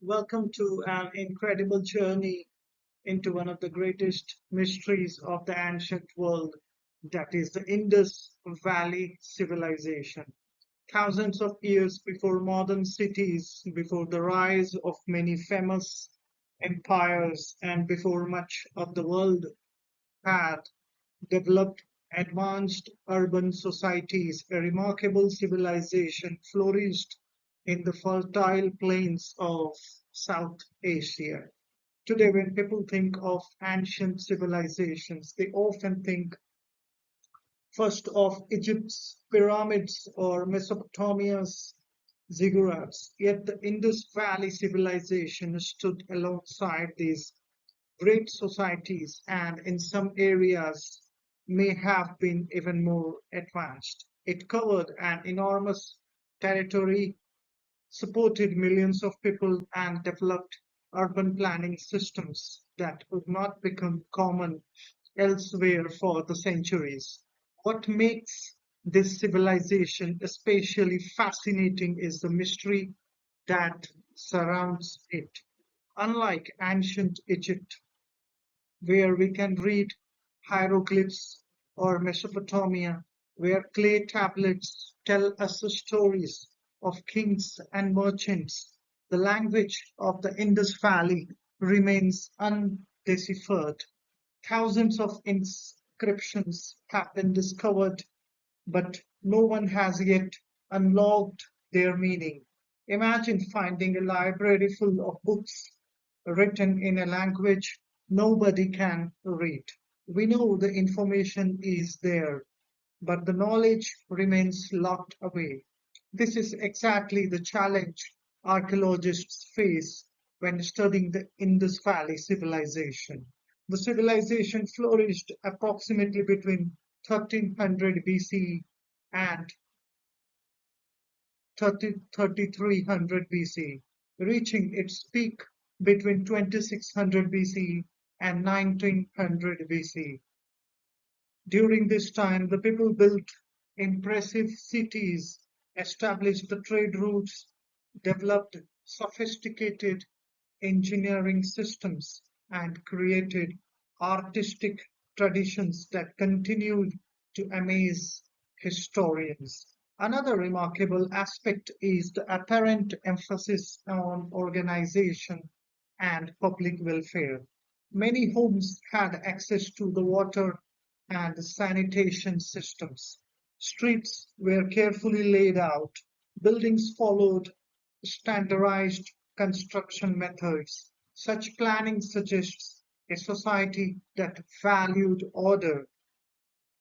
Welcome to an incredible journey into one of the greatest mysteries of the ancient world, that is the Indus Valley Civilization. Thousands of years before modern cities, before the rise of many famous empires, and before much of the world had developed advanced urban societies, a remarkable civilization flourished in the fertile plains of South Asia. Today, when people think of ancient civilizations, they often think first of Egypt's pyramids or Mesopotamia's ziggurats. Yet the Indus Valley civilization stood alongside these great societies and in some areas may have been even more advanced. It covered an enormous territory, supported millions of people, and developed urban planning systems that would not become common elsewhere for the centuries. What makes this civilization especially fascinating is the mystery that surrounds it. Unlike ancient Egypt, where we can read hieroglyphs, or Mesopotamia, where clay tablets tell us the stories of kings and merchants. The language of the Indus Valley remains undeciphered. Thousands of inscriptions have been discovered, but no one has yet unlocked their meaning. Imagine finding a library full of books written in a language nobody can read. We know the information is there, but the knowledge remains locked away. This is exactly the challenge archaeologists face when studying the Indus Valley civilization. The civilization flourished approximately between 1300 BC and 3300 BC, reaching its peak between 2600 BC and 1900 BC. During this time, the people built impressive cities, established the trade routes, developed sophisticated engineering systems, and created artistic traditions that continued to amaze historians. Another remarkable aspect is the apparent emphasis on organization and public welfare. Many homes had access to the water and sanitation systems. Streets were carefully laid out. Buildings followed standardized construction methods. Such planning suggests a society that valued order,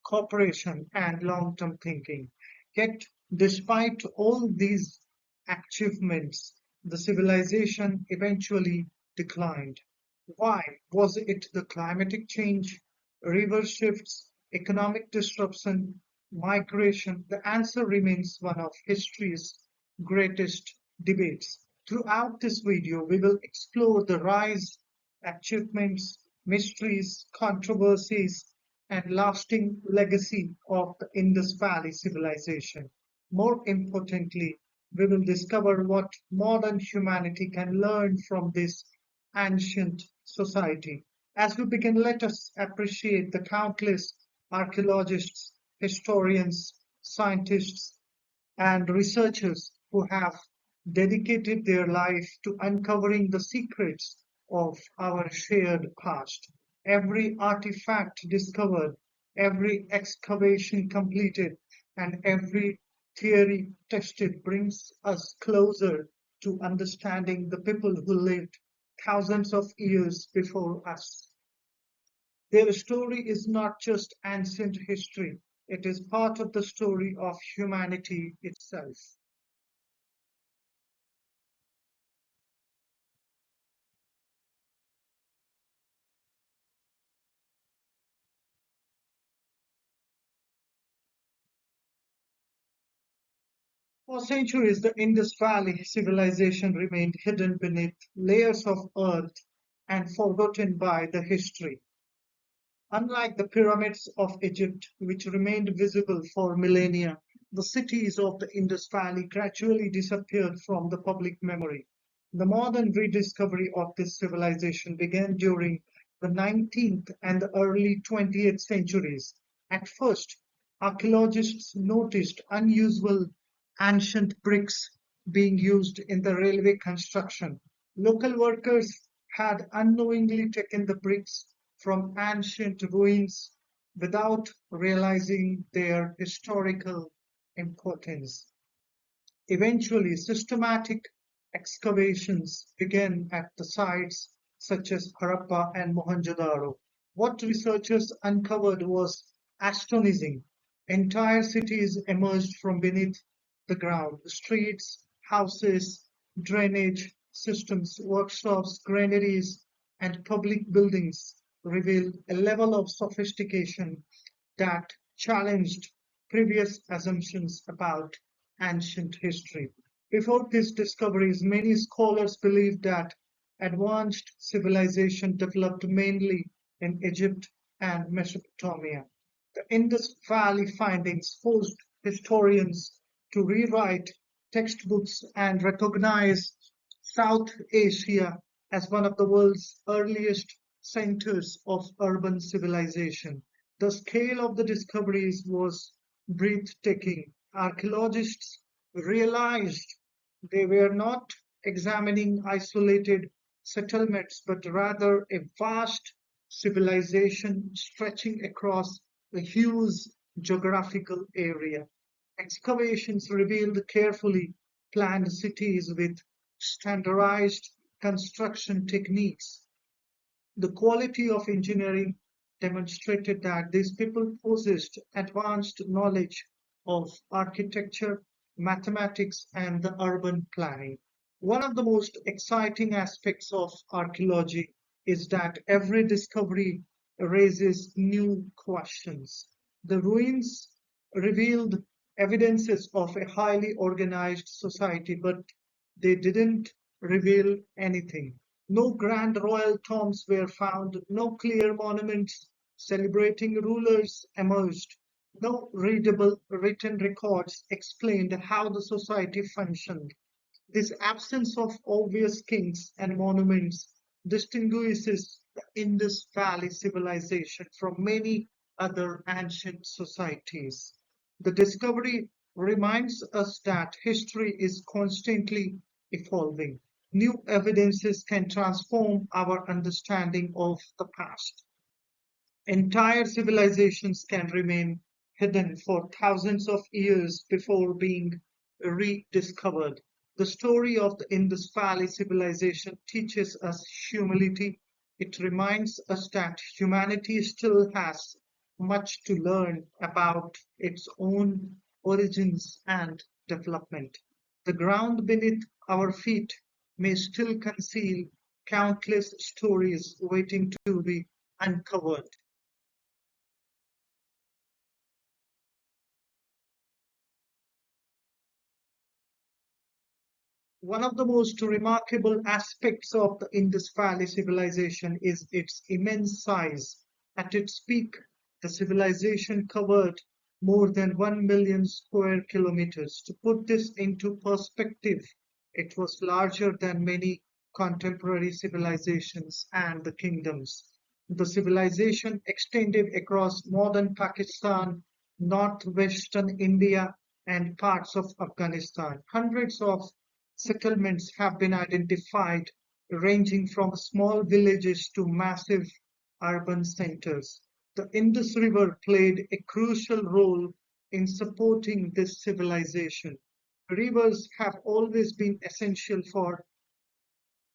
cooperation, and long-term thinking. Yet, despite all these achievements, the civilization eventually declined. Why? Was it the climatic change, river shifts, economic disruption, migration? The answer remains one of history's greatest debates. Throughout this video, we will explore the rise, achievements, mysteries, controversies, and lasting legacy of the Indus Valley civilization. More importantly, we will discover what modern humanity can learn from this ancient society. As we begin, let us appreciate the countless archaeologists, historians, scientists, and researchers who have dedicated their life to uncovering the secrets of our shared past. Every artifact discovered, every excavation completed, and every theory tested brings us closer to understanding the people who lived thousands of years before us. Their story is not just ancient history, it is part of the story of humanity itself. For centuries, the Indus Valley civilization remained hidden beneath layers of earth and forgotten by the history. Unlike the pyramids of Egypt, which remained visible for millennia, the cities of the Indus Valley gradually disappeared from the public memory. The modern rediscovery of this civilization began during the 19th and the early 20th centuries. At first, archaeologists noticed unusual ancient bricks being used in the railway construction. Local workers had unknowingly taken the bricks from ancient ruins without realizing their historical importance. Eventually, systematic excavations began at the sites such as Harappa and Mohenjo-Daro. What researchers uncovered was astonishing. Entire cities emerged from beneath the ground. The streets, houses, drainage systems, workshops, granaries, and public buildings revealed a level of sophistication that challenged previous assumptions about ancient history. Before these discoveries, many scholars believed that advanced civilization developed mainly in Egypt and Mesopotamia. The Indus Valley findings forced historians to rewrite textbooks and recognize South Asia as one of the world's earliest centers of urban civilization. The scale of the discoveries was breathtaking. Archaeologists realized they were not examining isolated settlements, but rather a vast civilization stretching across a huge geographical area. Excavations revealed carefully planned cities with standardized construction techniques. The quality of engineering demonstrated that these people possessed advanced knowledge of architecture, mathematics, and the urban planning. One of the most exciting aspects of archaeology is that every discovery raises new questions. The ruins revealed evidences of a highly organized society, but they didn't reveal anything. No grand royal tombs were found, no clear monuments celebrating rulers emerged, no readable written records explained how the society functioned. This absence of obvious kings and monuments distinguishes the Indus Valley Civilization from many other ancient societies. The discovery reminds us that history is constantly evolving. New evidences can transform our understanding of the past. Entire civilizations can remain hidden for thousands of years before being rediscovered. The story of the Indus Valley civilization teaches us humility. It reminds us that humanity still has much to learn about its own origins and development. The ground beneath our feet may still conceal countless stories waiting to be uncovered. One of the most remarkable aspects of the Indus Valley civilization is its immense size. At its peak, the civilization covered more than 1 million square kilometers. To put this into perspective, it was larger than many contemporary civilizations and the kingdoms. The civilization extended across modern Pakistan, northwestern India, and parts of Afghanistan. Hundreds of settlements have been identified, ranging from small villages to massive urban centers. The Indus River played a crucial role in supporting this civilization. Rivers have always been essential for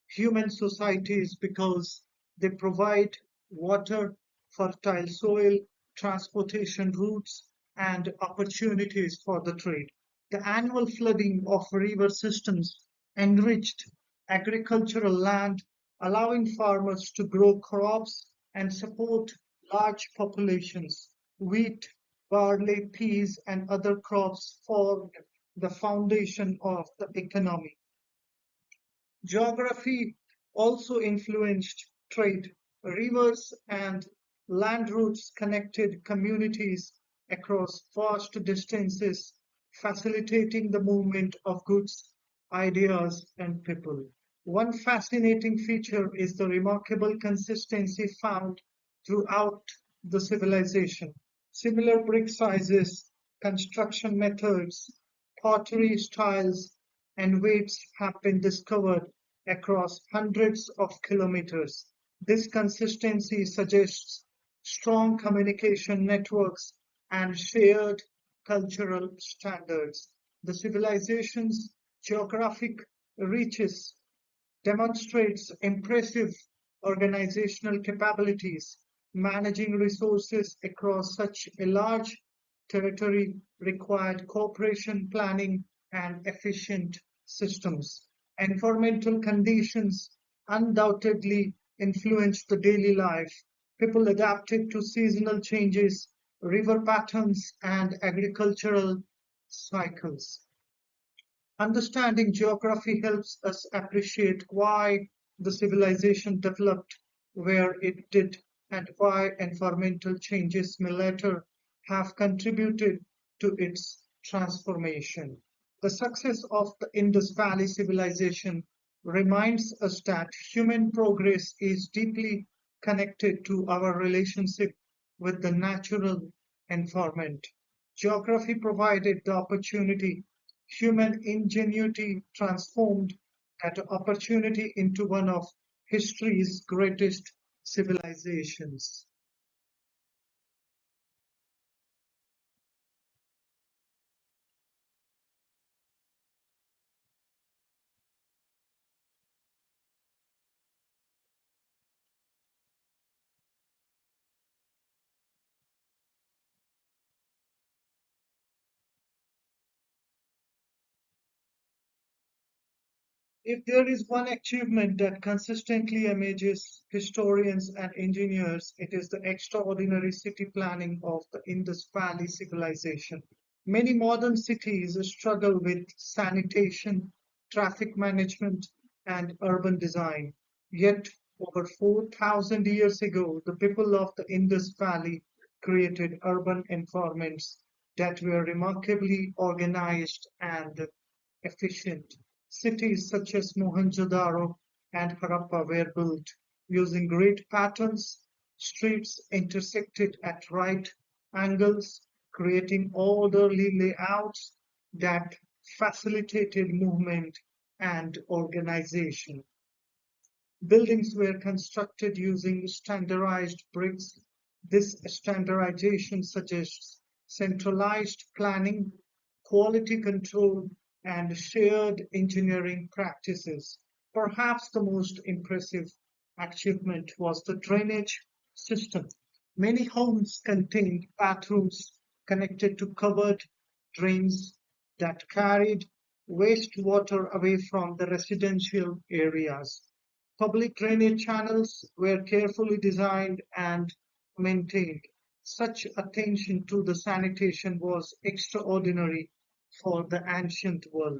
human societies because they provide water, fertile soil, transportation routes, and opportunities for the trade. The annual flooding of river systems enriched agricultural land, allowing farmers to grow crops and support large populations. Wheat, barley, peas, and other crops formed the foundation of the economy. Geography also influenced trade. Rivers and land routes connected communities across vast distances, facilitating the movement of goods, ideas, and people. One fascinating feature is the remarkable consistency found throughout the civilization. Similar brick sizes, construction methods, pottery styles, and weights have been discovered across hundreds of kilometers. This consistency suggests strong communication networks and shared cultural standards. The civilization's geographic reaches demonstrates impressive organizational capabilities. Managing resources across such a large territory required cooperation, planning, and efficient systems. Environmental conditions undoubtedly influenced the daily life. People adapted to seasonal changes, river patterns, and agricultural cycles. Understanding geography helps us appreciate why the civilization developed where it did and why environmental changes may later have contributed to its transformation. The success of the Indus Valley Civilization reminds us that human progress is deeply connected to our relationship with the natural environment. Geography provided the opportunity. Human ingenuity transformed that opportunity into one of history's greatest civilizations. If there is one achievement that consistently amazes historians and engineers, it is the extraordinary city planning of the Indus Valley Civilization. Many modern cities struggle with sanitation, traffic management, and urban design. Yet, over 4,000 years ago, the people of the Indus Valley created urban environments that were remarkably organized and efficient. Cities such as Mohenjo-Daro and Harappa were built using grid patterns. Streets intersected at right angles, creating orderly layouts that facilitated movement and organization. Buildings were constructed using standardized bricks. This standardization suggests centralized planning, quality control, and shared engineering practices. Perhaps the most impressive achievement was the drainage system. Many homes contained bathrooms connected to covered drains that carried wastewater away from the residential areas. Public drainage channels were carefully designed and maintained. Such attention to the sanitation was extraordinary for the ancient world.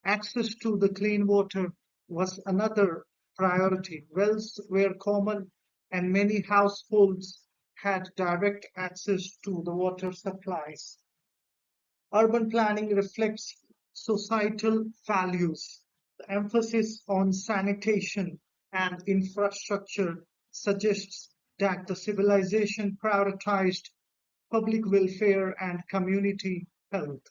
Access to the clean water was another priority. Wells were common, and many households had direct access to the water supplies. Urban planning reflects societal values. The emphasis on sanitation and infrastructure suggests that the civilization prioritized public welfare and community health.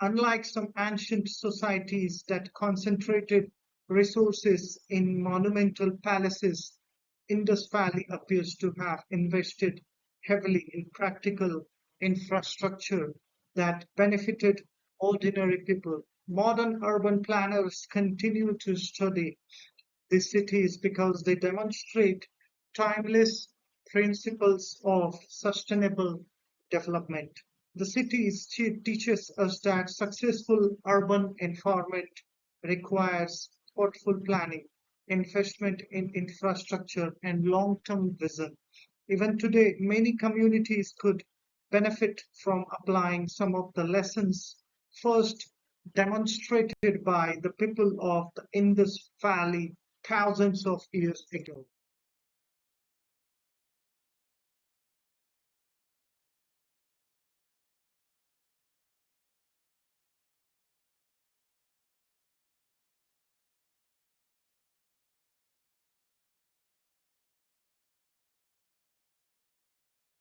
Unlike some ancient societies that concentrated resources in monumental palaces, Indus Valley appears to have invested heavily in practical infrastructure that benefited ordinary people. Modern urban planners continue to study these cities because they demonstrate timeless principles of sustainable development. The cities teaches us that successful urban environment requires thoughtful planning, investment in infrastructure, and long-term vision. Even today, many communities could benefit from applying some of the lessons first demonstrated by the people of the Indus Valley thousands of years ago.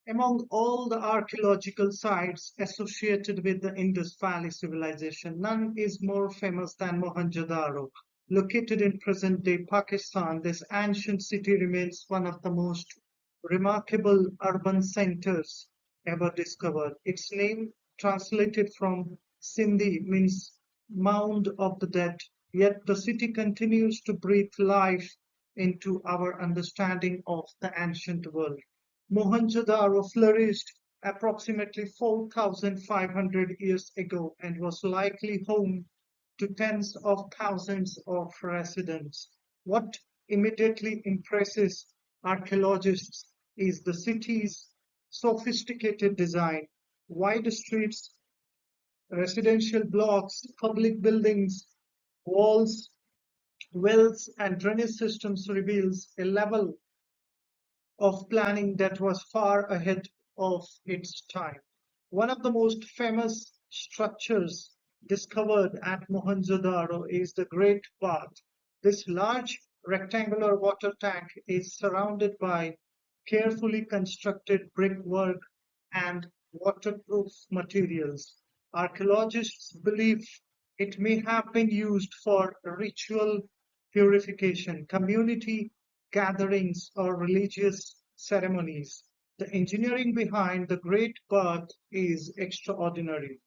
Among all the archaeological sites associated with the Indus Valley Civilization, none is more famous than Mohenjo-Daro. Located in present-day Pakistan, this ancient city remains one of the most remarkable urban centers ever discovered. Its name, translated from Sindhi, means "mound of the dead", yet the city continues to breathe life into our understanding of the ancient world. Mohenjo-Daro flourished approximately 4,500 years ago and was likely home to tens of thousands of residents. What immediately impresses archaeologists is the city's sophisticated design. Wide streets, residential blocks, public buildings, walls, wells, and drainage systems reveals a level of planning that was far ahead of its time. One of the most famous structures discovered at Mohenjo-Daro is the Great Bath. This large rectangular water tank is surrounded by carefully constructed brickwork and waterproof materials. Archaeologists believe it may have been used for ritual purification, community gatherings, or religious ceremonies. The engineering behind the Great Bath is extraordinary.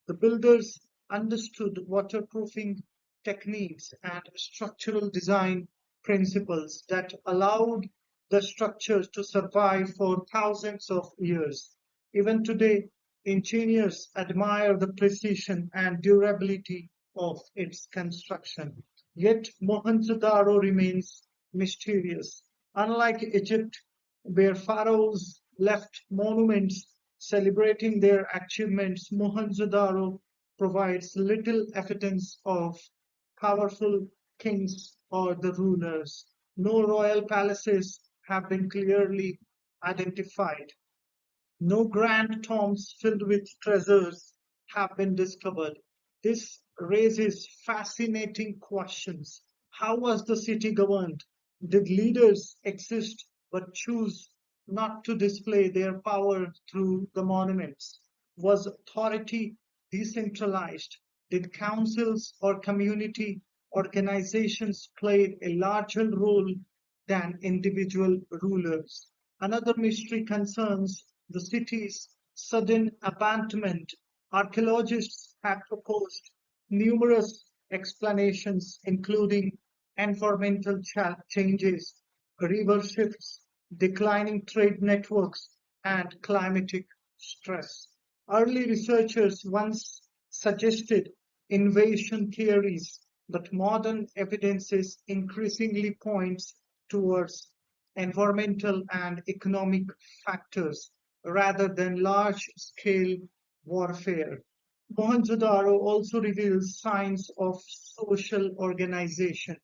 The builders understood waterproofing techniques and structural design principles that allowed the structures to survive for thousands of years. Even today, engineers admire the precision and durability of its construction. Yet Mohenjo-Daro remains mysterious. Unlike Egypt, where pharaohs left monuments celebrating their achievements, Mohenjo-Daro provides little evidence of powerful kings or the rulers. No royal palaces have been clearly identified. No grand tombs filled with treasures have been discovered. This raises fascinating questions. How was the city governed? Did leaders exist but choose not to display their power through the monuments? Was authority decentralized? Did councils or community organizations play a larger role than individual rulers? Another mystery concerns the city's sudden abandonment. Archaeologists have proposed numerous explanations, including environmental changes, river shifts, declining trade networks, and climatic stress. Early researchers once suggested invasion theories, but modern evidences increasingly points towards environmental and economic factors rather than large-scale warfare. Mohenjo-Daro also reveals signs of social organization.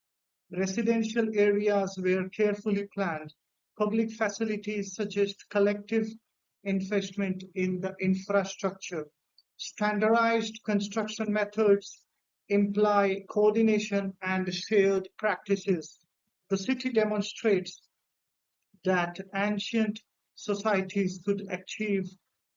Residential areas were carefully planned. Public facilities suggest collective investment in the infrastructure. Standardized construction methods imply coordination and shared practices. The city demonstrates that ancient societies could achieve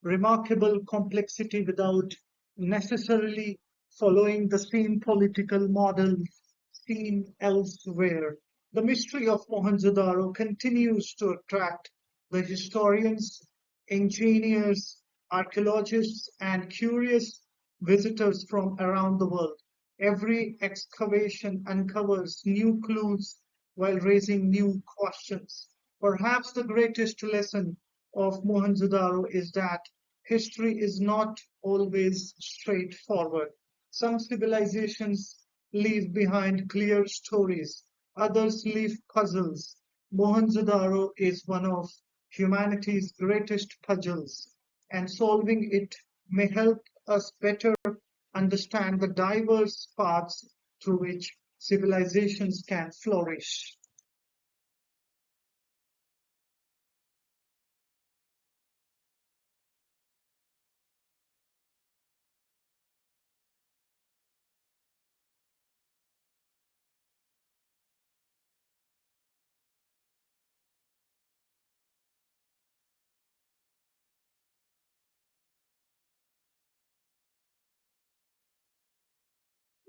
remarkable complexity without necessarily following the same political models seen elsewhere. The mystery of Mohenjo-Daro continues to attract the historians, engineers, archaeologists, and curious visitors from around the world. Every excavation uncovers new clues while raising new questions. Perhaps the greatest lesson of Mohenjo-Daro is that history is not always straightforward. Some civilizations leave behind clear stories, others leave puzzles. Mohenjo-Daro is one of humanity's greatest puzzles, and solving it may help us better understand the diverse paths through which civilizations can flourish.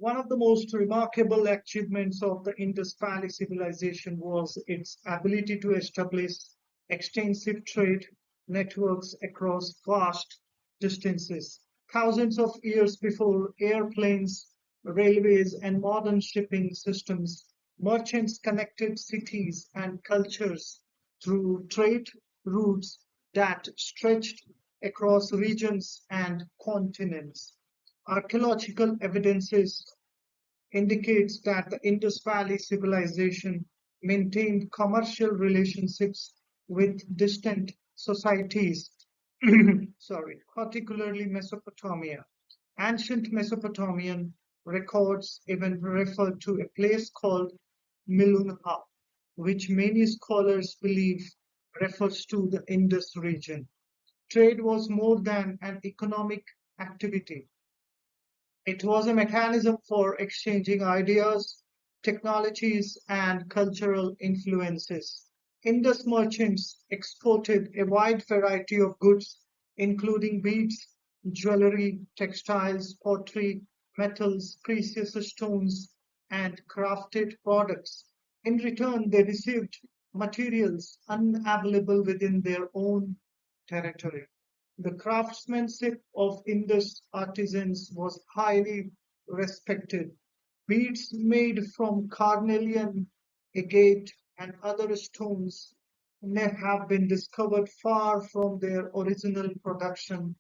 One of the most remarkable achievements of the Indus Valley Civilization was its ability to establish extensive trade networks across vast distances. Thousands of years before airplanes, railways, and modern shipping systems, merchants connected cities and cultures through trade routes that stretched across regions and continents. Archaeological evidences indicates that the Indus Valley Civilization maintained commercial relationships with distant societies, sorry, particularly Mesopotamia. Ancient Mesopotamian records even refer to a place called Milunha, which many scholars believe refers to the Indus region. Trade was more than an economic activity. It was a mechanism for exchanging ideas, technologies, and cultural influences. Indus merchants exported a wide variety of goods, including beads, jewelry, textiles, pottery, metals, precious stones, and crafted products. In return, they received materials unavailable within their own territory. The craftsmanship of Indus artisans was highly respected. Beads made from carnelian, agate, and other stones may have been discovered far from their original production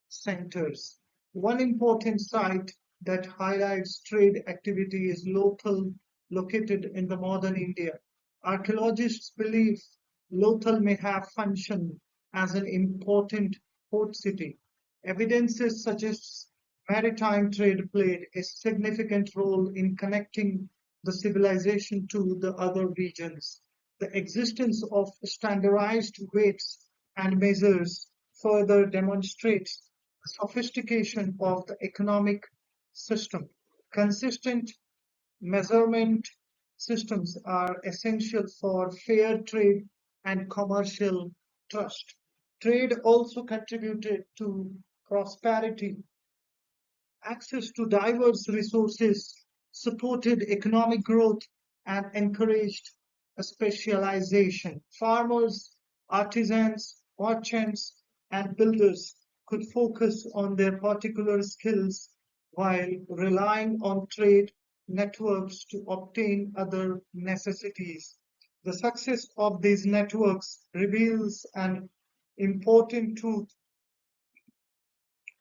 centers. One important site that highlights trade activity is Lothal, located in the modern India. Archaeologists believe Lothal may have functioned as an important port city. Evidences suggests maritime trade played a significant role in connecting the civilization to the other regions. The existence of standardized weights and measures further demonstrates the sophistication of the economic system. Consistent measurement systems are essential for fair trade and commercial trust. Trade also contributed to prosperity. Access to diverse resources supported economic growth and encouraged specialization. Farmers, artisans, merchants, and builders could focus on their particular skills while relying on trade networks to obtain other necessities. The success of these networks reveals an important truth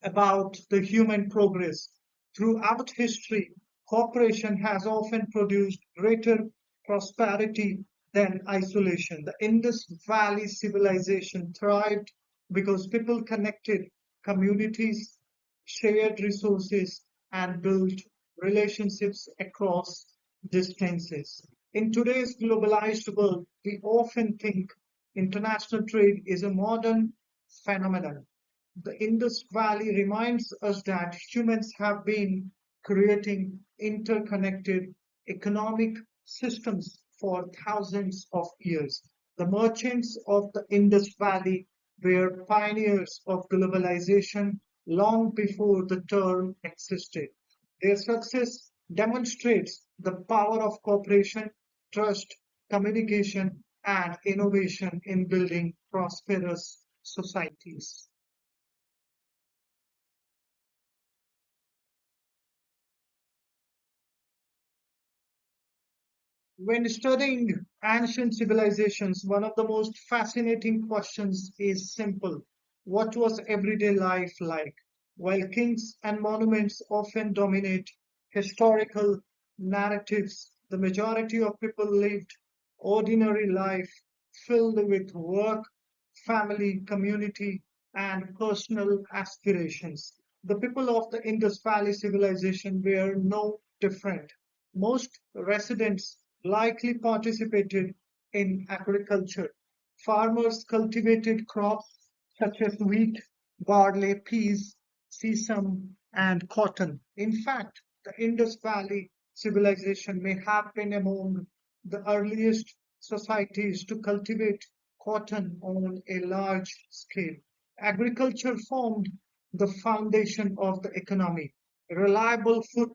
about the human progress. Throughout history, cooperation has often produced greater prosperity than isolation. The Indus Valley civilization thrived because people connected communities, shared resources, and built relationships across distances. In today's globalized world, we often think international trade is a modern phenomenon. The Indus Valley reminds us that humans have been creating interconnected economic systems for thousands of years. The merchants of the Indus Valley were pioneers of globalization long before the term existed. Their success demonstrates the power of cooperation, trust, communication, and innovation in building prosperous societies. When studying ancient civilizations, one of the most fascinating questions is simple. What was everyday life like? While kings and monuments often dominate historical narratives, the majority of people lived ordinary life filled with work, family, community, and personal aspirations. The people of the Indus Valley civilization were no different. Most residents likely participated in agriculture. Farmers cultivated crops such as wheat, barley, peas, sesame, and cotton. In fact, the Indus Valley civilization may have been among the earliest societies to cultivate cotton on a large scale. Agriculture formed the foundation of the economy. Reliable food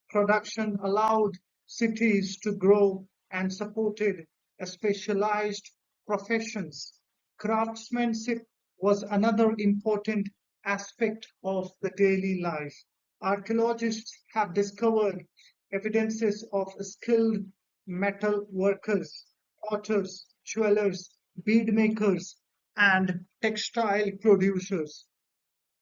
production allowed cities to grow and supported specialized professions. Craftsmanship was another important aspect of the daily life. Archaeologists have discovered evidences of skilled metal workers, potters, jewelers, bead makers, and textile producers.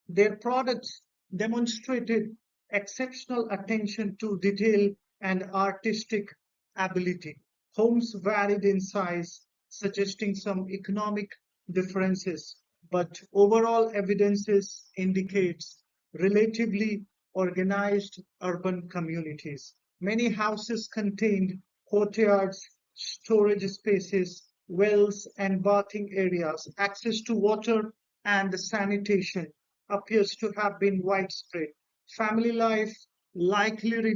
Their products demonstrated exceptional attention to detail and artistic ability. Homes varied in size, suggesting some economic differences, but overall evidences indicates relatively organized urban communities. Many houses contained courtyards, storage spaces, wells, and bathing areas. Access to water and sanitation appears to have been widespread. Family life likely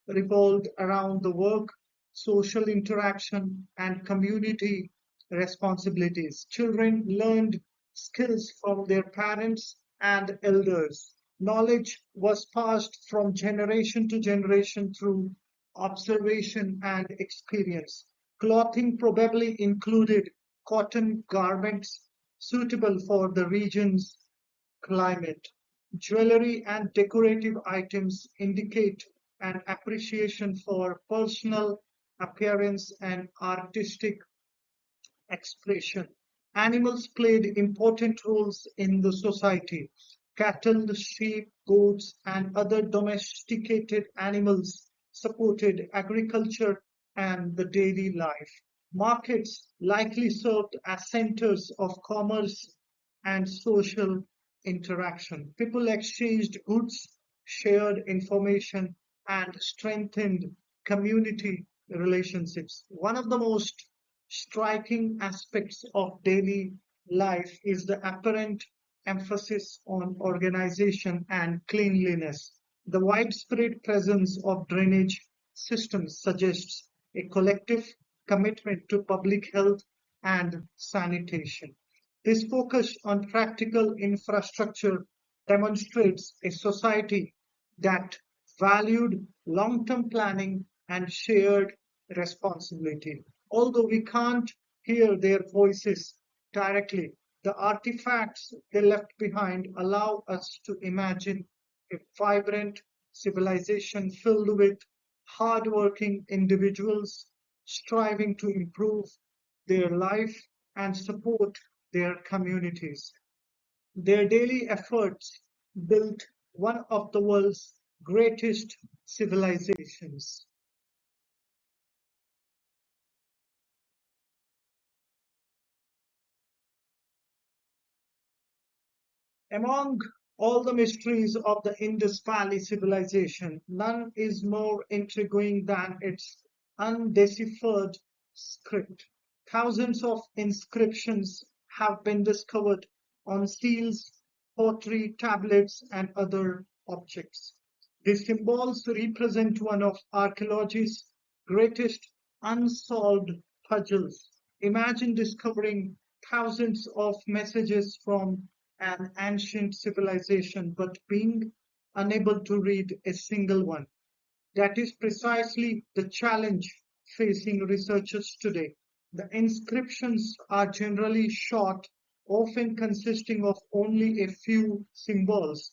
revolved around the work, social interaction, and community responsibilities. Children learned skills from their parents and elders. Knowledge was passed from generation to generation through observation and experience. Clothing probably included cotton garments suitable for the region's climate. Jewelry and decorative items indicate an appreciation for personal appearance and artistic expression. Animals played important roles in the society. Cattle, sheep, goats, and other domesticated animals supported agriculture and the daily life. Markets likely served as centers of commerce and social interaction. People exchanged goods, shared information, and strengthened community relationships. One of the most striking aspects of daily life is the apparent emphasis on organization and cleanliness. The widespread presence of drainage systems suggests a collective commitment to public health and sanitation. This focus on practical infrastructure demonstrates a society that valued long term planning and shared responsibility. Although we can't hear their voices directly, the artifacts they left behind allow us to imagine a vibrant civilization filled with hardworking individuals striving to improve their life and support their communities. Their daily efforts built one of the world's greatest civilizations. Among all the mysteries of the Indus Valley Civilization, none is more intriguing than its undeciphered script. Thousands of inscriptions have been discovered on seals, pottery, tablets, and other objects. These symbols represent one of archaeology's greatest unsolved puzzles. Imagine discovering thousands of messages from an ancient civilization but being unable to read a single one. That is precisely the challenge facing researchers today. The inscriptions are generally short, often consisting of only a few symbols.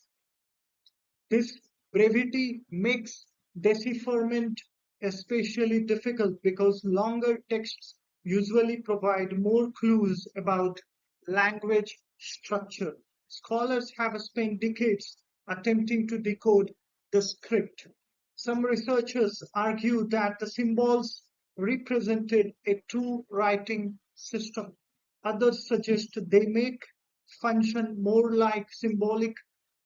This brevity makes decipherment especially difficult because longer texts usually provide more clues about language structure. Scholars have spent decades attempting to decode the script. Some researchers argue that the symbols represented a true writing system. Others suggest they make function more like symbolic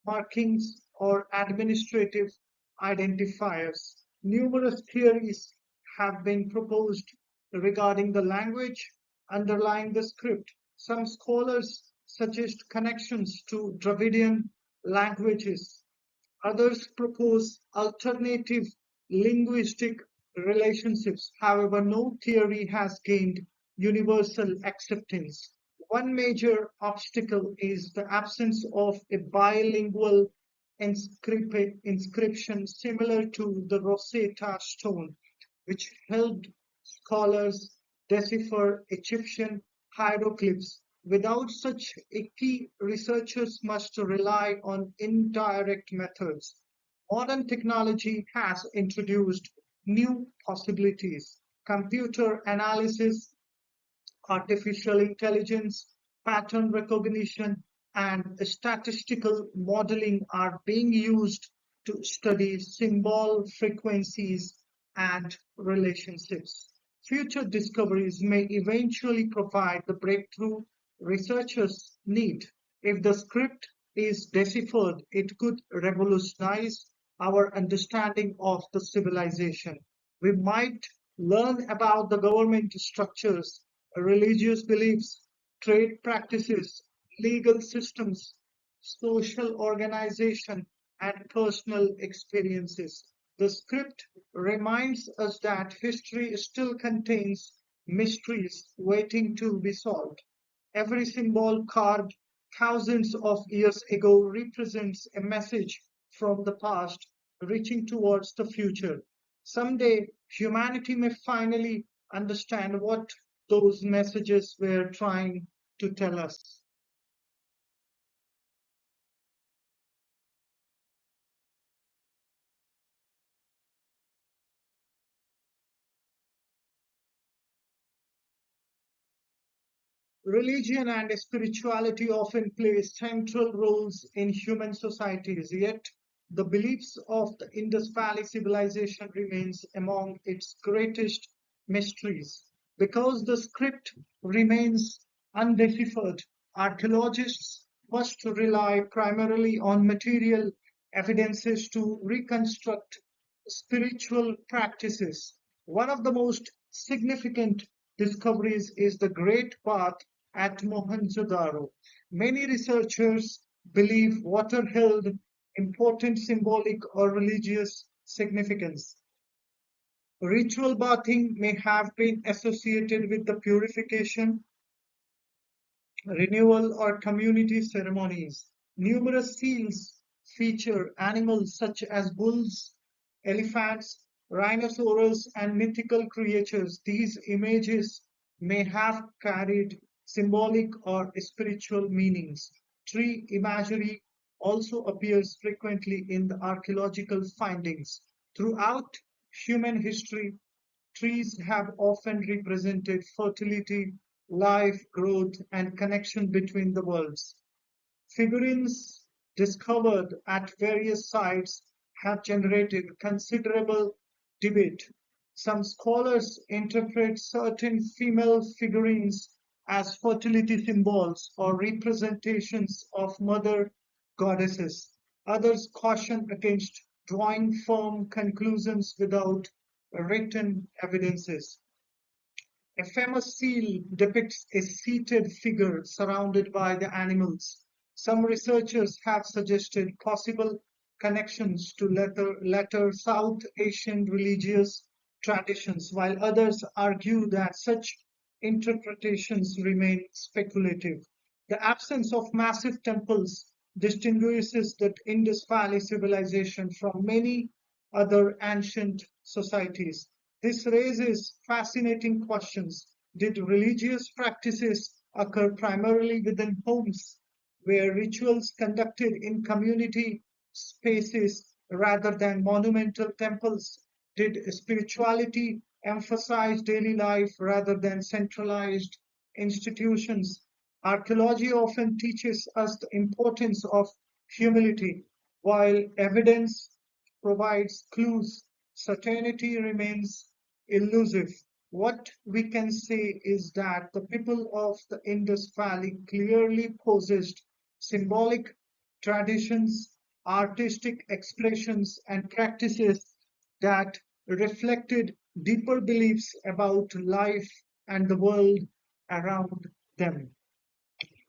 markings or administrative identifiers. Numerous theories have been proposed regarding the language underlying the script. Some scholars suggest connections to Dravidian languages. Others propose alternative linguistic relationships. However, no theory has gained universal acceptance. One major obstacle is the absence of a bilingual inscription similar to the Rosetta Stone, which helped scholars decipher Egyptian hieroglyphs. Without such a key, researchers must rely on indirect methods. Modern technology has introduced new possibilities. Computer analysis, artificial intelligence, pattern recognition, and statistical modeling are being used to study symbol frequencies and relationships. Future discoveries may eventually provide the breakthrough researchers need. If the script is deciphered, it could revolutionize our understanding of the civilization. We might learn about the government structures, religious beliefs, trade practices, legal systems, social organization, and personal experiences. The script reminds us that history still contains mysteries waiting to be solved. Every symbol carved thousands of years ago represents a message from the past reaching towards the future. Someday, humanity may finally understand what those messages were trying to tell us. Religion and spirituality often play central roles in human societies, yet the beliefs of the Indus Valley Civilization remains among its greatest mysteries. Because the script remains undeciphered, archaeologists must rely primarily on material evidences to reconstruct spiritual practices. One of the most significant discoveries is the Great Bath at Mohenjo-Daro. Many researchers believe water held important symbolic or religious significance. Ritual bathing may have been associated with the purification, renewal, or community ceremonies. Numerous seals feature animals such as bulls, elephants, rhinoceros, and mythical creatures. These images may have carried symbolic or spiritual meanings. Tree imagery also appears frequently in the archaeological findings. Throughout human history, trees have often represented fertility, life, growth, and connection between the worlds. Figurines discovered at various sites have generated considerable debate. Some scholars interpret certain female figurines as fertility symbols or representations of mother goddesses. Others caution against drawing firm conclusions without written evidences. A famous seal depicts a seated figure surrounded by the animals. Some researchers have suggested possible connections to later South Asian religious traditions, while others argue that such interpretations remain speculative. The absence of massive temples distinguishes the Indus Valley civilization from many other ancient societies. This raises fascinating questions. Did religious practices occur primarily within homes, where rituals conducted in community spaces rather than monumental temples? Did spirituality emphasize daily life rather than centralized institutions? Archaeology often teaches us the importance of humility, while evidence provides clues. Certainty remains elusive. What we can say is that the people of the Indus Valley clearly possessed symbolic traditions, artistic expressions, and practices that reflected deeper beliefs about life and the world around them.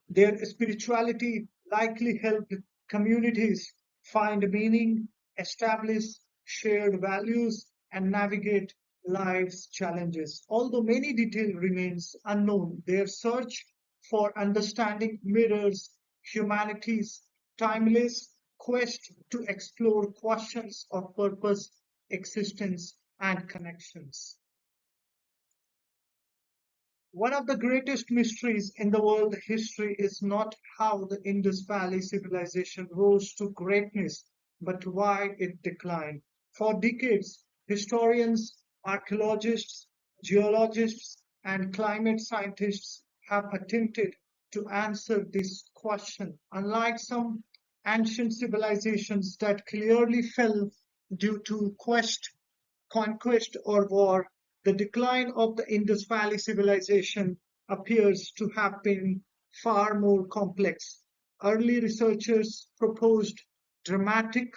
Their spirituality likely helped communities find meaning, establish shared values, and navigate life's challenges. Although many detail remains unknown, their search for understanding mirrors humanity's timeless quest to explore questions of purpose, existence, and connections. One of the greatest mysteries in the world history is not how the Indus Valley civilization rose to greatness, but why it declined. For decades, historians, archaeologists, geologists, and climate scientists have attempted to answer this question. Unlike some ancient civilizations that clearly fell due to conquest or war, the decline of the Indus Valley Civilization appears to have been far more complex. Early researchers proposed dramatic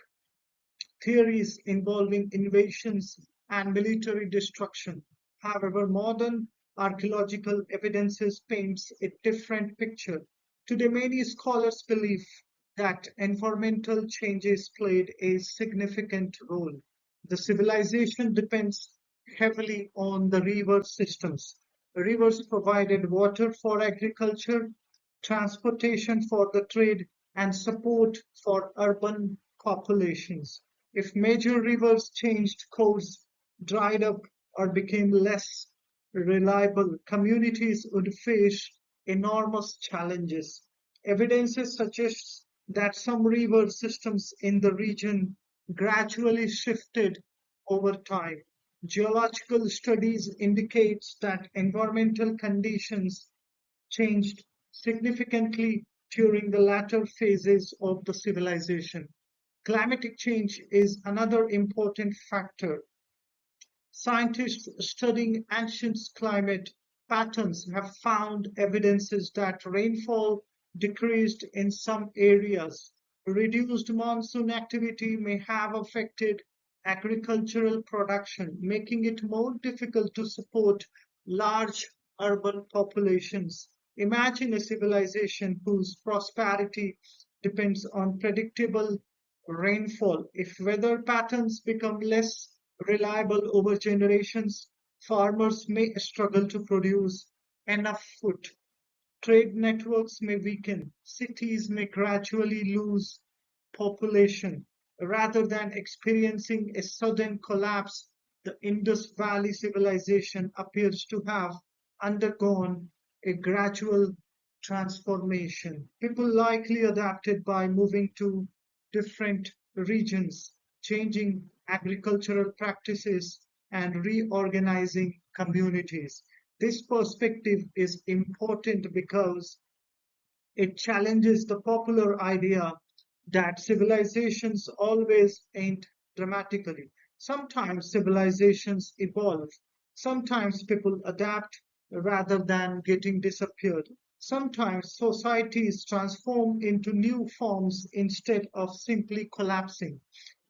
theories involving invasions and military destruction. However, modern archaeological evidences paints a different picture. Today, many scholars believe that environmental changes played a significant role. The civilization depends heavily on the river systems. Rivers provided water for agriculture, transportation for the trade, and support for urban populations. If major rivers changed course, dried up, or became less reliable, communities would face enormous challenges. Evidence suggests that some river systems in the region gradually shifted over time. Geological studies indicate that environmental conditions changed significantly during the latter phases of the civilization. Climatic change is another important factor. Scientists studying ancient climate patterns have found evidences that rainfall decreased in some areas. Reduced monsoon activity may have affected agricultural production, making it more difficult to support large urban populations. Imagine a civilization whose prosperity depends on predictable rainfall. If weather patterns become less reliable over generations, farmers may struggle to produce enough food. Trade networks may weaken, cities may gradually lose population. Rather than experiencing a sudden collapse, the Indus Valley civilization appears to have undergone a gradual transformation. People likely adapted by moving to different regions, changing agricultural practices, and reorganizing communities. This perspective is important because it challenges the popular idea that civilizations always end dramatically. Sometimes civilizations evolve, sometimes people adapt rather than getting disappeared. Sometimes societies transform into new forms instead of simply collapsing.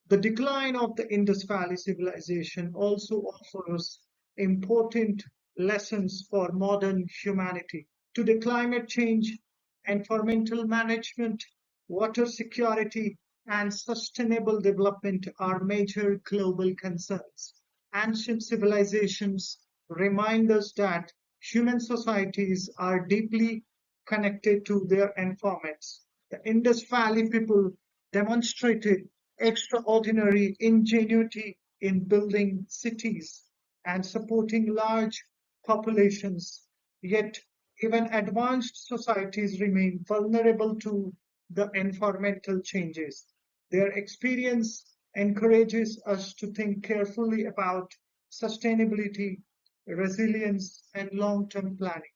The decline of the Indus Valley civilization also offers important lessons for modern humanity. Today, climate change, environmental management, water security, and sustainable development are major global concerns. Ancient civilizations remind us that human societies are deeply connected to their environments. The Indus Valley people demonstrated extraordinary ingenuity in building cities and supporting large populations. Yet, even advanced societies remain vulnerable to the environmental changes. Their experience encourages us to think carefully about sustainability, resilience, and long term planning.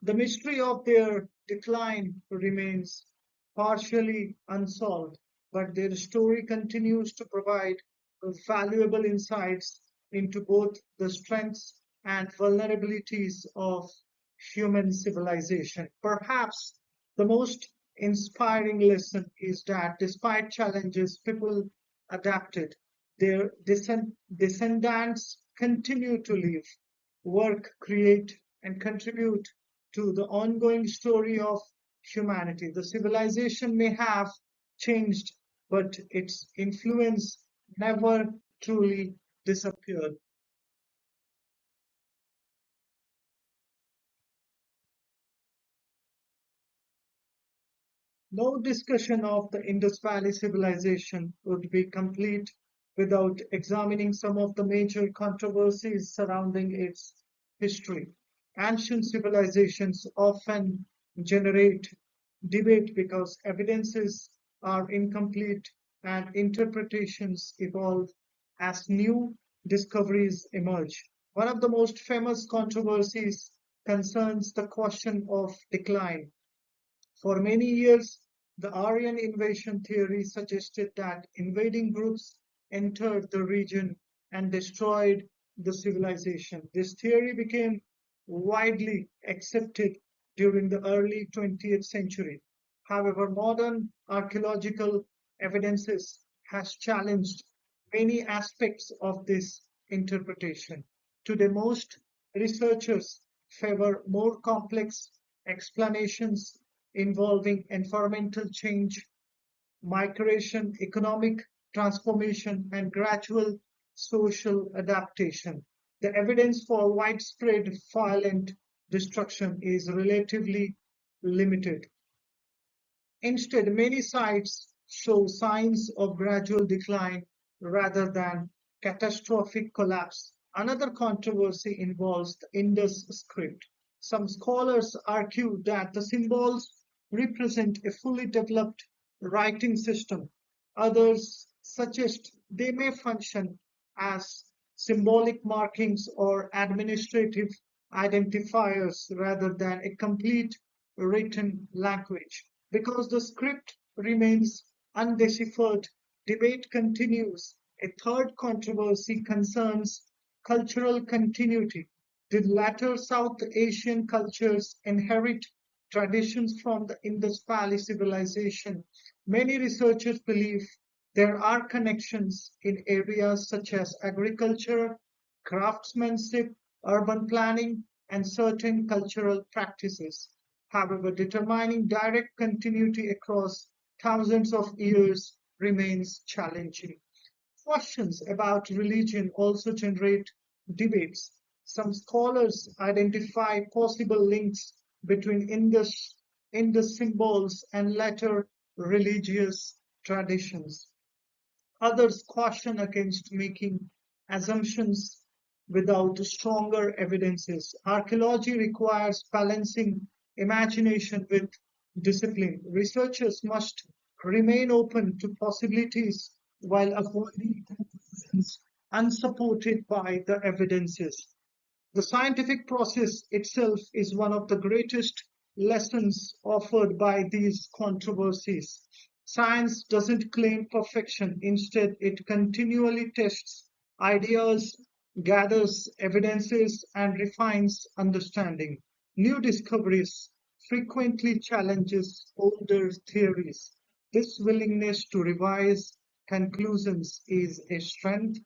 The mystery of their decline remains partially unsolved, but their story continues to provide valuable insights into both the strengths and vulnerabilities of human civilization. Perhaps the most inspiring lesson is that despite challenges, people adapted. Their descendants continue to live, work, create, and contribute to the ongoing story of humanity. The civilization may have changed, but its influence never truly disappeared. No discussion of the Indus Valley Civilization would be complete without examining some of the major controversies surrounding its history. Ancient civilizations often generate debate because evidences are incomplete and interpretations evolve as new discoveries emerge. One of the most famous controversies concerns the question of decline. For many years, the Aryan invasion theory suggested that invading groups entered the region and destroyed the civilization. This theory became widely accepted during the early 20th century. However, modern archaeological evidences has challenged many aspects of this interpretation. Today, most researchers favor more complex explanations involving environmental change, migration, economic transformation, and gradual social adaptation. The evidence for widespread violent destruction is relatively limited. Instead, many sites show signs of gradual decline rather than catastrophic collapse. Another controversy involves the Indus script. Some scholars argue that the symbols represent a fully developed writing system. Others suggest they may function as symbolic markings or administrative identifiers rather than a complete written language. Because the script remains undeciphered, debate continues. A third controversy concerns cultural continuity. Did latter South Asian cultures inherit traditions from the Indus Valley Civilization? Many researchers believe there are connections in areas such as agriculture, craftsmanship, urban planning, and certain cultural practices. However, determining direct continuity across thousands of years remains challenging. Questions about religion also generate debates. Some scholars identify possible links between Indus symbols and later religious traditions. Others caution against making assumptions without stronger evidences. Archaeology requires balancing imagination with discipline. Researchers must remain open to possibilities while avoiding conclusions unsupported by the evidences. The scientific process itself is one of the greatest lessons offered by these controversies. Science doesn't claim perfection, instead, it continually tests ideas, gathers evidences, and refines understanding. New discoveries frequently challenges older theories. This willingness to revise conclusions is a strength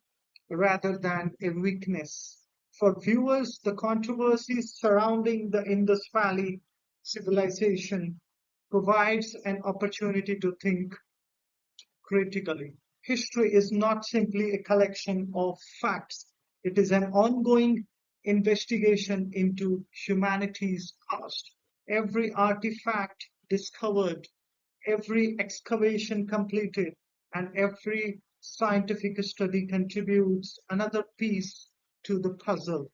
rather than a weakness. For viewers, the controversies surrounding the Indus Valley civilization provides an opportunity to think critically. History is not simply a collection of facts, it is an ongoing investigation into humanity's past. Every artifact discovered, every excavation completed, and every scientific study contributes another piece to the puzzle.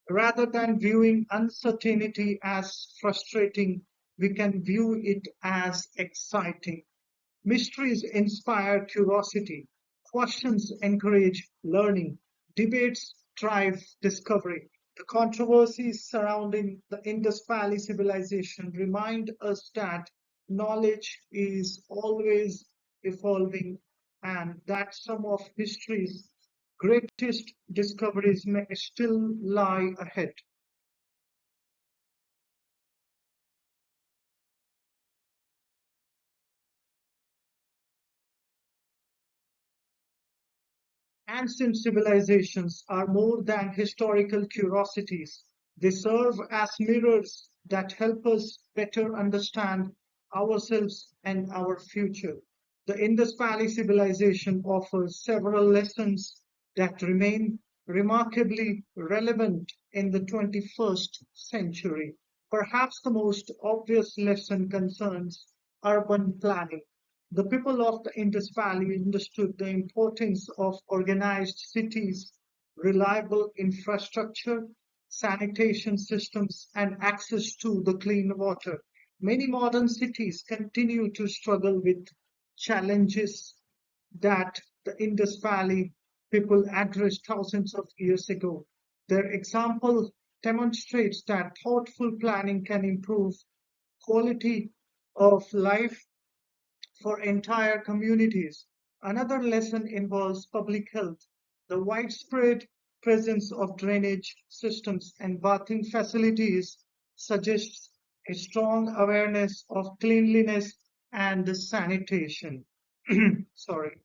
Rather than viewing uncertainty as frustrating, we can view it as exciting. Mysteries inspire curiosity, questions encourage learning, debates drive discovery. The controversies surrounding the Indus Valley civilization remind us that knowledge is always evolving and that some of history's greatest discoveries may still lie ahead. Ancient civilizations are more than historical curiosities. They serve as mirrors that help us better understand ourselves and our future. The Indus Valley civilization offers several lessons that remain remarkably relevant in the 21st century. Perhaps the most obvious lesson concerns urban planning. The people of the Indus Valley understood the importance of organized cities, reliable infrastructure, sanitation systems, and access to the clean water. Many modern cities continue to struggle with challenges that the Indus Valley people addressed thousands of years ago. Their example demonstrates that thoughtful planning can improve quality of life for entire communities. Another lesson involves public health. The widespread presence of drainage systems and bathing facilities suggests a strong awareness of cleanliness and sanitation. Sorry.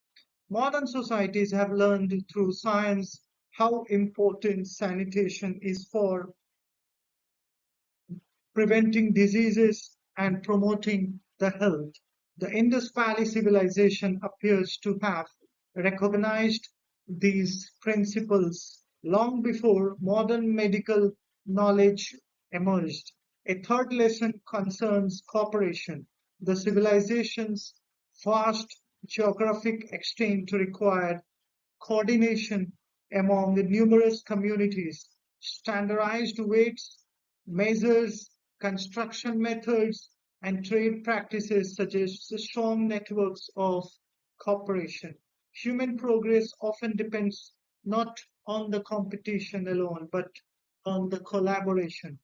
Modern societies have learned through science how important sanitation is for preventing diseases and promoting the health. The Indus Valley Civilization appears to have recognized these principles long before modern medical knowledge emerged. A third lesson concerns cooperation. The civilization's vast geographic extent required coordination among the numerous communities, standardized weights, measures, construction methods, and trade practices suggest strong networks of cooperation. Human progress often depends not on the competition alone, but on the collaboration.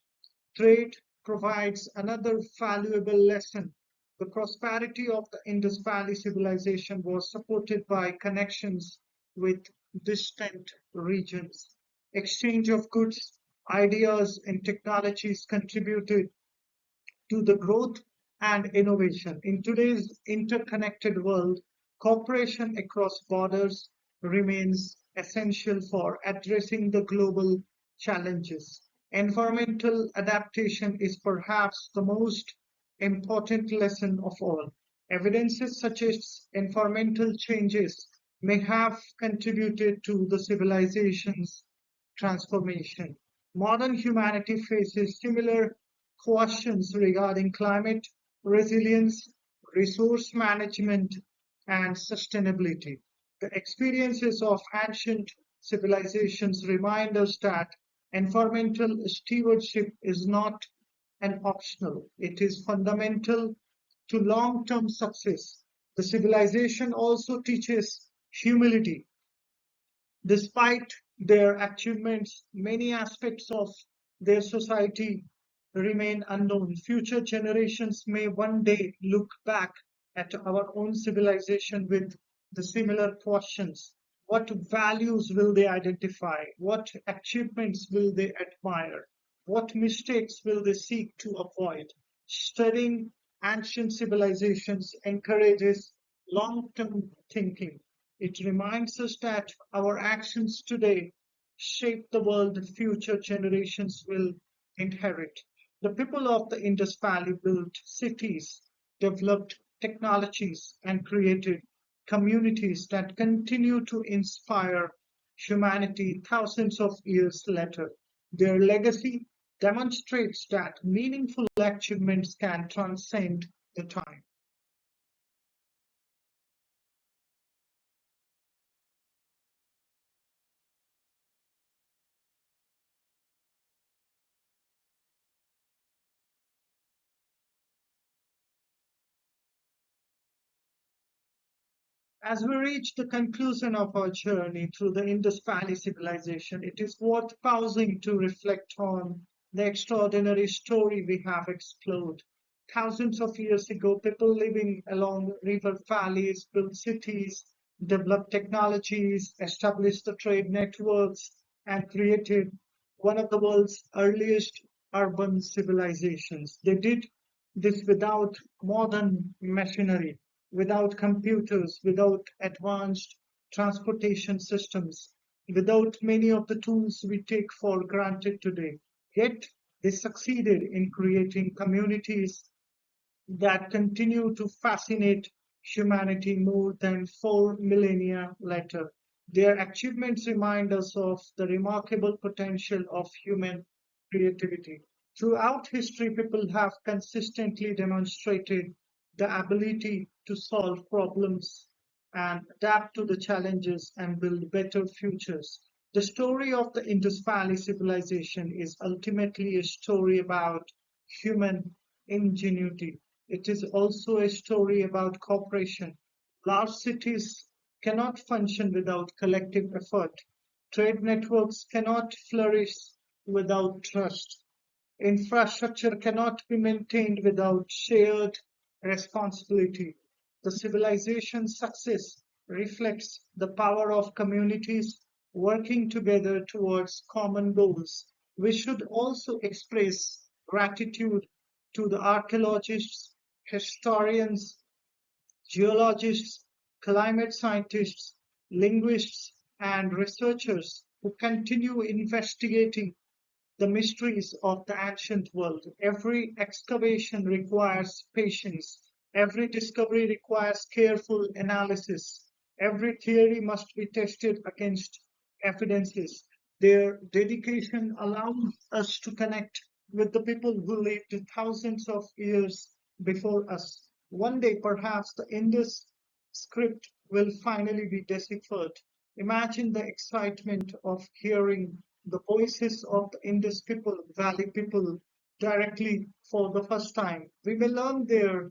Trade provides another valuable lesson. The prosperity of the Indus Valley civilization was supported by connections with distant regions. Exchange of goods, ideas, and technologies contributed to the growth and innovation. In today's interconnected world, cooperation across borders remains essential for addressing the global challenges. Environmental adaptation is perhaps the most important lesson of all. Evidences such as environmental changes may have contributed to the civilization's transformation. Modern humanity faces similar questions regarding climate resilience, resource management, and sustainability. The experiences of ancient civilizations remind us that environmental stewardship is not an optional, it is fundamental to long term success. The civilization also teaches humility. Despite their achievements, many aspects of their society remain unknown. Future generations may one day look back at our own civilization with the similar questions. What values will they identify? What achievements will they admire? What mistakes will they seek to avoid? Studying ancient civilizations encourages long term thinking. It reminds us that our actions today shape the world that future generations will inherit. The people of the Indus Valley built cities, developed technologies, and created communities that continue to inspire humanity thousands of years later. Their legacy demonstrates that meaningful achievements can transcend the time. As we reach the conclusion of our journey through the Indus Valley civilization, it is worth pausing to reflect on the extraordinary story we have explored. Thousands of years ago, people living along river valleys built cities, developed technologies, established the trade networks, and created one of the world's earliest urban civilizations. They did this without modern machinery, without computers, without advanced transportation systems, without many of the tools we take for granted today. Yet they succeeded in creating communities that continue to fascinate humanity more than 4 millennia later. Their achievements remind us of the remarkable potential of human creativity. Throughout history, people have consistently demonstrated the ability to solve problems and adapt to the challenges and build better futures. The story of the Indus Valley Civilization is ultimately a story about human ingenuity. It is also a story about cooperation. Large cities cannot function without collective effort. Trade networks cannot flourish without trust. Infrastructure cannot be maintained without shared responsibility. The civilization's success reflects the power of communities working together towards common goals. We should also express gratitude to the archaeologists, historians, geologists, climate scientists, linguists, and researchers who continue investigating the mysteries of the ancient world. Every excavation requires patience. Every discovery requires careful analysis. Every theory must be tested against evidences. Their dedication allows us to connect with the people who lived thousands of years before us. One day, perhaps, the Indus script will finally be deciphered. Imagine the excitement of hearing the voices of the Indus people, Valley people, directly for the first time. We may learn their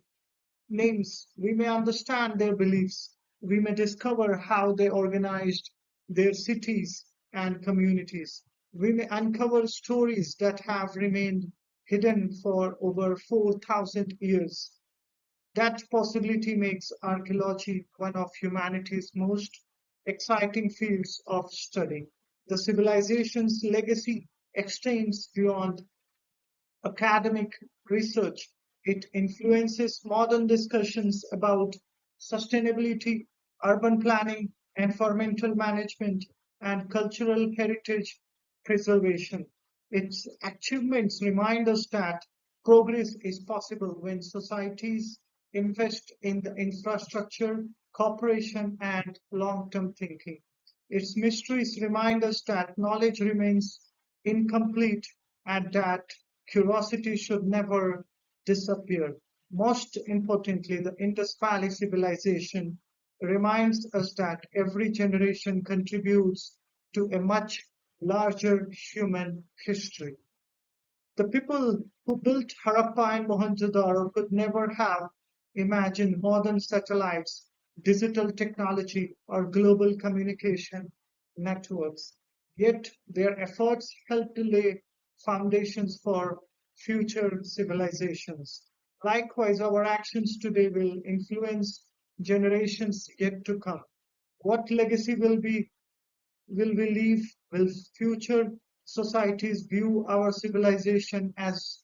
names, we may understand their beliefs, we may discover how they organized their cities and communities. We may uncover stories that have remained hidden for over 4,000 years. That possibility makes archaeology one of humanity's most exciting fields of study. The civilization's legacy extends beyond academic research. It influences modern discussions about sustainability, urban planning, environmental management, and cultural heritage preservation. Its achievements remind us that progress is possible when societies invest in the infrastructure, cooperation, and long term thinking. Its mysteries remind us that knowledge remains incomplete and that curiosity should never disappear. Most importantly, the Indus Valley Civilization reminds us that every generation contributes to a much larger human history. The people who built Harappa and Mohenjo-Daro could never have imagined modern satellites, digital technology, or global communication networks. Yet their efforts helped to lay foundations for future civilizations. Likewise, our actions today will influence generations yet to come. What legacy will we leave? Will future societies view our civilization as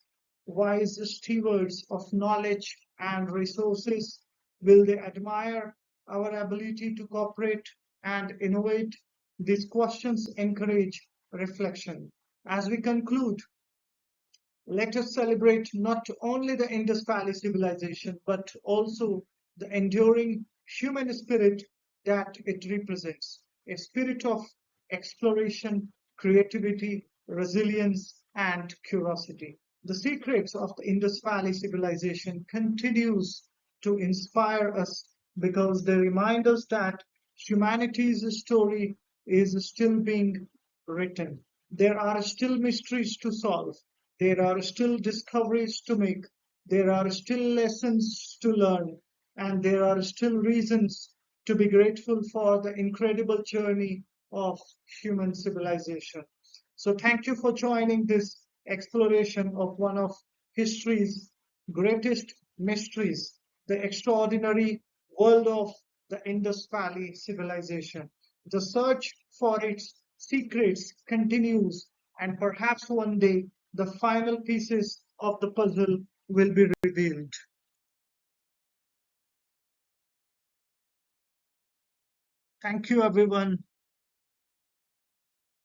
wise stewards of knowledge and resources? Will they admire our ability to cooperate and innovate? These questions encourage reflection. As we conclude, let us celebrate not only the Indus Valley Civilization, but also the enduring human spirit that it represents, a spirit of exploration, creativity, resilience, and curiosity. The secrets of the Indus Valley Civilization continues to inspire us because they remind us that humanity's story is still being written. There are still mysteries to solve. There are still discoveries to make. There are still lessons to learn. And there are still reasons to be grateful for the incredible journey of human civilization. So, thank you for joining this exploration of one of history's greatest mysteries, the extraordinary world of the Indus Valley civilization. The search for its secrets continues, and perhaps one day the final pieces of the puzzle will be revealed. Thank you, everyone.